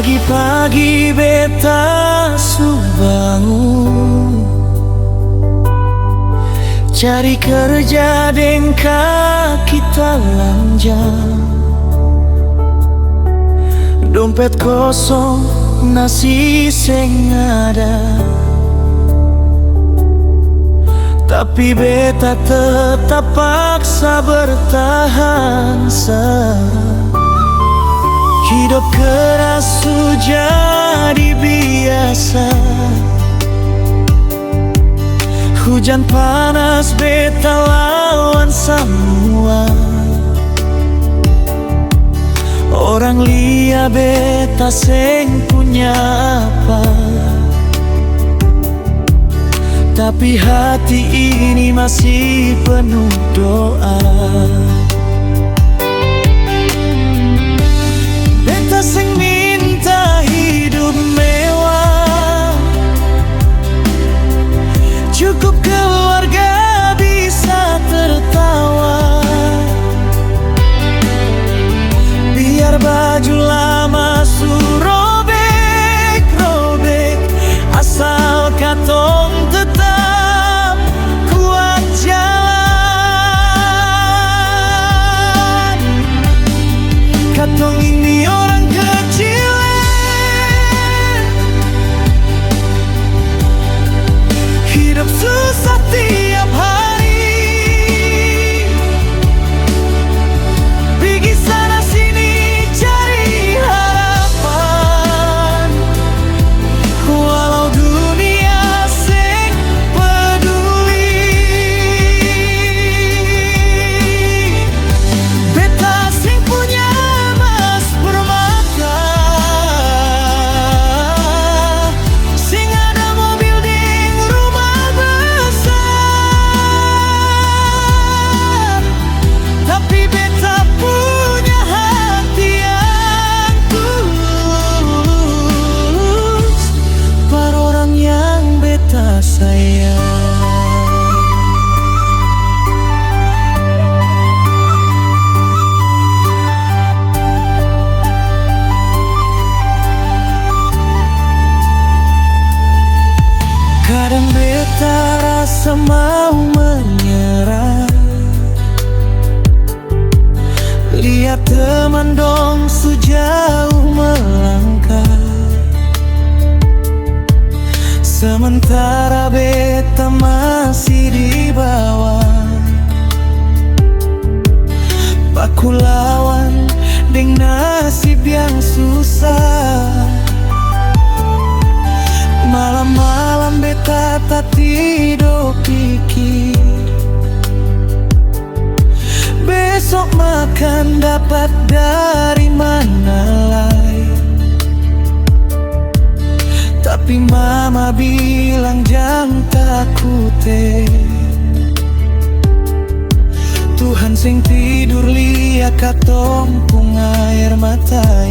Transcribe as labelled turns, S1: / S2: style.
S1: Pagi-pagi beta su bangun, cari kerja deng kaki telanjang, dompet kosong, nasi seng ada. Tapi beta tetap paksa bertahan. Hidup keras jadi biasa, hujan panas beta lawan semua. Orang lia beta seng punya apa, tapi hati ini masih penuh doa. Beta seng minta hidup mewah, cukup keluarga bisa tertawa. Biar baju lama su robek-robek, asal katong tetap kuat jalan. Katong ini orang kecil, hidup susah tiap hari, pergi sana sini cari harapan. Walau dunia seng peduli, beta seng punya emas permata, seng ada mobil deng rumah besar. Tapi beta punya hati yang tulus, para orang yang beta sayang. Kadang beta rasa mau menyerah, lihat teman dong sejauh melangkah, sementara beta masih di bawah. Baku lawan deng nasib yang susah. Malam-malam beta tak tidur pikir, besok makan dapat dari mana lain. Tapi mama bilang jangan takut, Tuhan sing tidur liat katong pung air mata.